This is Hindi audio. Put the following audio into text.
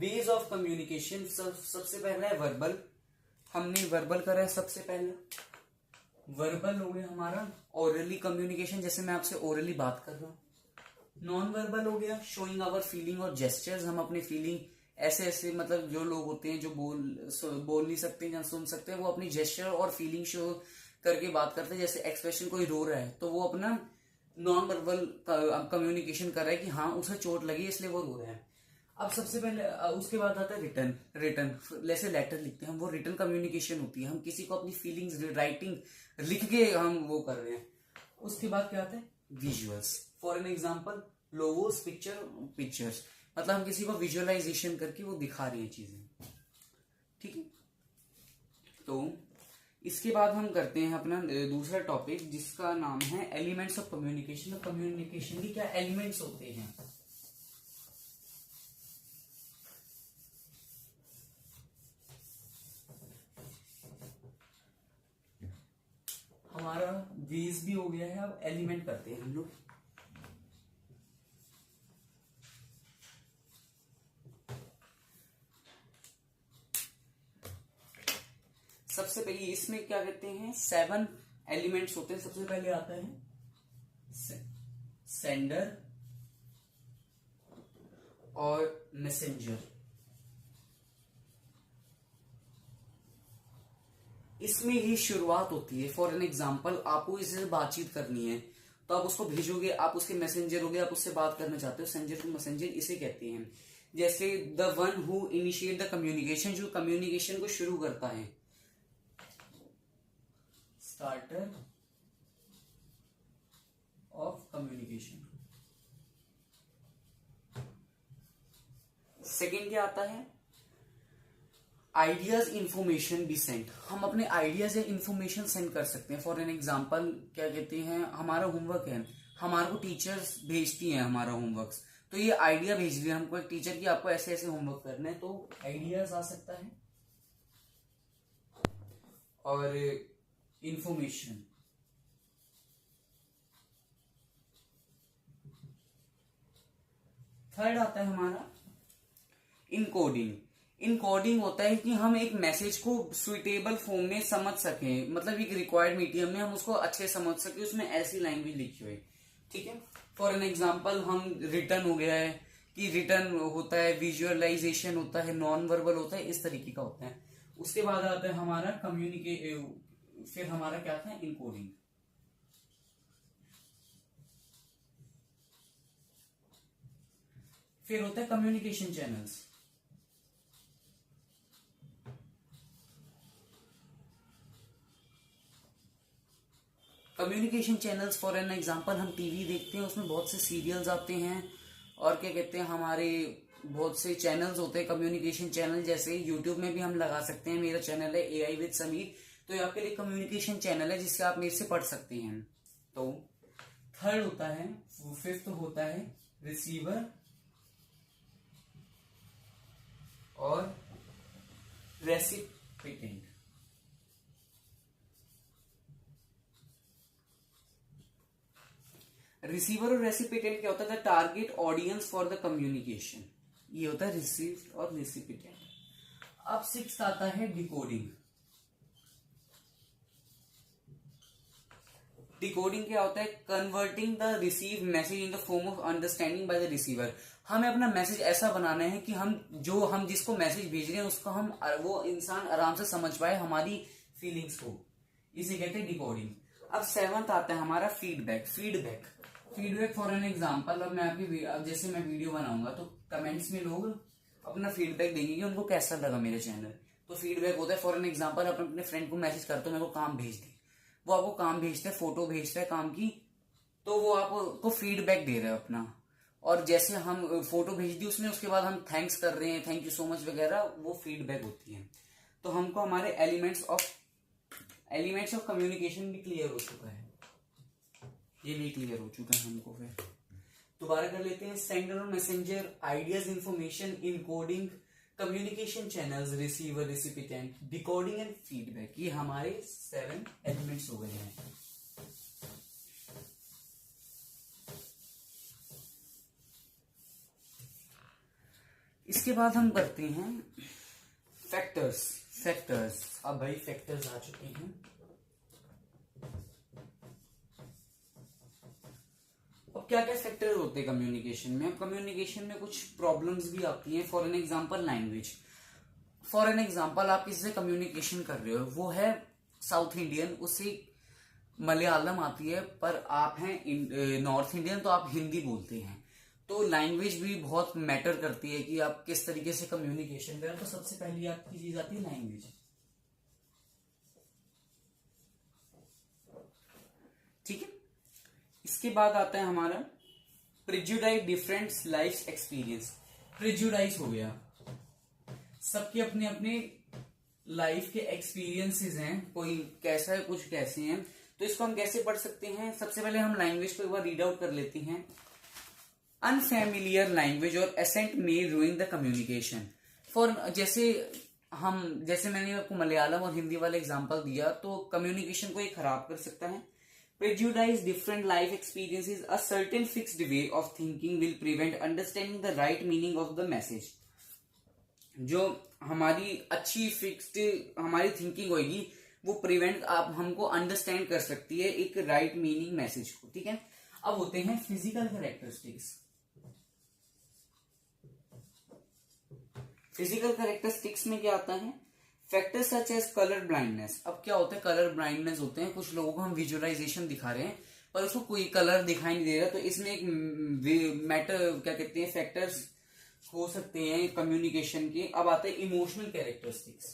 Ways of communication. सबसे पहला है वर्बल। हमने वर्बल करा है सबसे पहला। वर्बल हो गया हमारा ओरली कम्युनिकेशन, जैसे मैं आपसे ओरली बात कर रहा हूँ। नॉन वर्बल हो गया शोइंग आवर फीलिंग और जेस्चर्स। हम अपनी फीलिंग ऐसे ऐसे, मतलब जो लोग होते हैं जो बोल नहीं सकते या सुन सकते हैं, वो अपनी जेस्चर और फीलिंग शो करके बात करते हैं। जैसे एक्सप्रेशन कोई रो रहा है तो वो अपना नॉन वर्बल कम्युनिकेशन कर रहा है कि हाँ उसे चोट लगी इसलिए वो रो रहा है। अब सबसे पहले उसके बाद आता है रिटर्न। रिटर्न जैसे लेटर लिखते हैं हम, वो रिटर्न कम्युनिकेशन होती है। हम किसी को अपनी फीलिंग्स राइटिंग लिख के हम वो कर रहे हैं। उसके बाद क्या आता है visuals. For an example logos pictures, मतलब हम किसी को विजुअलाइजेशन करके वो दिखा रही है चीजें। ठीक है, तो इसके बाद हम करते हैं अपना दूसरा टॉपिक जिसका नाम है एलिमेंट्स ऑफ कम्युनिकेशन। कम्युनिकेशन के क्या एलिमेंट्स होते हैं। हमारा वेज भी हो गया है, अब एलिमेंट करते हैं हम लोग। सबसे पहले इसमें क्या कहते हैं 7 एलिमेंट्स होते हैं। सबसे पहले आता है सेंडर और मैसेंजर। इसमें ही शुरुआत होती है। फॉर एन एग्जाम्पल आपको इससे बातचीत करनी है तो आप उसको भेजोगे, आप उसके मैसेंजर हो गए, आप उससे बात करना चाहते हो, सेंजर टू मैसेंजर इसे कहते हैं। जैसे the one who initiate the communication, जो कम्युनिकेशन को शुरू करता है। Starter of communication. सेकेंड क्या आता है आइडियाज इंफॉर्मेशन बी सेंट। हम अपने आइडियाज या इंफॉर्मेशन सेंड कर सकते हैं। फॉर एन एग्जाम्पल क्या कहते हैं हमारा होमवर्क है, हमारे को टीचर्स भेजती हैं हमारा होमवर्क, तो ये आइडिया भेज रही है हमको एक टीचर की आपको ऐसे ऐसे होमवर्क करना है, तो आइडियाज आ सकता है। और इंफॉर्मेशन थर्ड आता है हमारा इनकोडिंग। इनकोडिंग होता है कि हम एक मैसेज को सुइटेबल फॉर्म में समझ सकें, मतलब एक रिक्वायर्ड मीडियम में हम उसको अच्छे समझ सके, उसमें ऐसी लैंग्वेज लिखी हुई। ठीक है, फॉर एन एग्जांपल हम रिटर्न हो गया है कि रिटर्न होता है, विजुअलाइजेशन होता है, नॉन वर्बल होता है, इस तरीके का होता है। उसके बाद आता है हमारा फिर हमारा क्या था इनकोडिंग। फिर होता है communication channels. Communication channels for an example हम टीवी देखते हैं, उसमें बहुत से सीरियल्स आते हैं और क्या कहते हैं हमारे बहुत से चैनल्स होते हैं कम्युनिकेशन चैनल। जैसे यूट्यूब में भी हम लगा सकते हैं, मेरा चैनल है एआई विद समीर, तो ये आपके लिए कम्युनिकेशन चैनल है जिससे आप मेरे से पढ़ सकते हैं। तो थर्ड होता है, फिफ्थ होता है रिसीवर और रेसिपिएंट। रिसीवर और रेसिपिएंट क्या होता है the target audience for the communication, ये होता है रिसीव और रेसिपिएंट। अब सिक्स्थ आता है डिकोडिंग। डिकोडिंग क्या होता है converting the receive message in the form of understanding by the receiver. हमें अपना मैसेज ऐसा बनाना है कि हम जिसको मैसेज भेज रहे हैं उसको वो इंसान आराम से समझ पाए हमारी फीलिंग्स को, इसे कहते हैं डिकोडिंग। अब सेवंथ आता है हमारा feedback. Feedback for an example, अब जैसे मैं वीडियो बनाऊंगा तो कमेंट्स में लोग अपना फीडबैक देंगे कि उनको कैसा लगा मेरा चैनल, तो फीडबैक होता है। फॉर एन एग्जांपल आप अपने फ्रेंड को मैसेज करते हो मेरे को काम भेज दे, वो आपको काम भेजता है, फोटो भेजता है काम की, तो वो आपको फीडबैक दे रहा है अपना। और जैसे हम फोटो भेज दी उसने, उसके बाद हम थैंक्स कर रहे हैं, थैंक यू सो मच वगैरह, वो फीडबैक होती है। तो हमको हमारे एलिमेंट्स ऑफ कम्युनिकेशन भी क्लियर हो चुका है, ये भी क्लियर हो चुका है हमको। फिर दोबारा कर लेते हैं सेंडर और messenger, ideas information, encoding, communication channels, receiver recipient, decoding and feedback, ये हमारे 7 एलिमेंट्स हो गए हैं। इसके बाद हम करते हैं फैक्टर्स। फैक्टर्स, अब भाई फैक्टर्स आ चुके हैं। अब क्या क्या फैक्टर होते हैं कम्युनिकेशन में? अब कम्युनिकेशन में कुछ प्रॉब्लम्स भी आती हैं। For an example language. For an example आप किसी से कम्युनिकेशन कर रहे हो, वो है साउथ इंडियन, उसे मलयालम आती है, पर आप हैं नॉर्थ इंडियन, तो आप हिंदी बोलते हैं। तो लैंग्वेज भी बहुत मैटर करती है कि आप किस तरीके से कम्युनिकेशन करें। तो सबसे पहली आपकी चीज आती है लैंग्वेज। ठीक है, इसके बाद आता है हमारा prejudice different life experience. Prejudice हो गया, सबके अपने अपने लाइफ के एक्सपीरियंसेस हैं, कोई कैसा है कुछ कैसे हैं। तो इसको हम कैसे पढ़ सकते हैं? सबसे पहले हम लैंग्वेज को एक बार रीड आउट कर लेते हैं। अनफेमिलियर लैंग्वेज और एसेंट में रूइंग द कम्युनिकेशन। फॉर जैसे मैंने आपको मलयालम और हिंदी वाला एग्जांपल दिया, तो कम्युनिकेशन को ये खराब कर सकता है। Prejudice different life experiences, a certain fixed way of thinking will prevent understanding the right meaning of the message. जो हमारी अच्छी फिक्स्ड हमारी थिंकिंग होगी, वो प्रिवेंट आप हमको अंडरस्टैंड कर सकती है एक राइट मीनिंग मैसेज को। ठीक है, अब होते हैं फिजिकल कैरेक्टरिस्टिक्स। फिजिकल कैरेक्टरिस्टिक्स में क्या आता है? Factors such as colour blindness. अब क्या होता है? कलर ब्लाइंडनेस होते हैं, कुछ लोगों को हम विजुअलाइजेशन दिखा रहे हैं पर उसको कोई कलर दिखाई नहीं दे रहा, तो इसमें एक मैटर क्या कहते हैं फैक्टर्स हो सकते हैं कम्युनिकेशन के। अब आते हैं इमोशनल कैरेक्टरिस्टिक्स।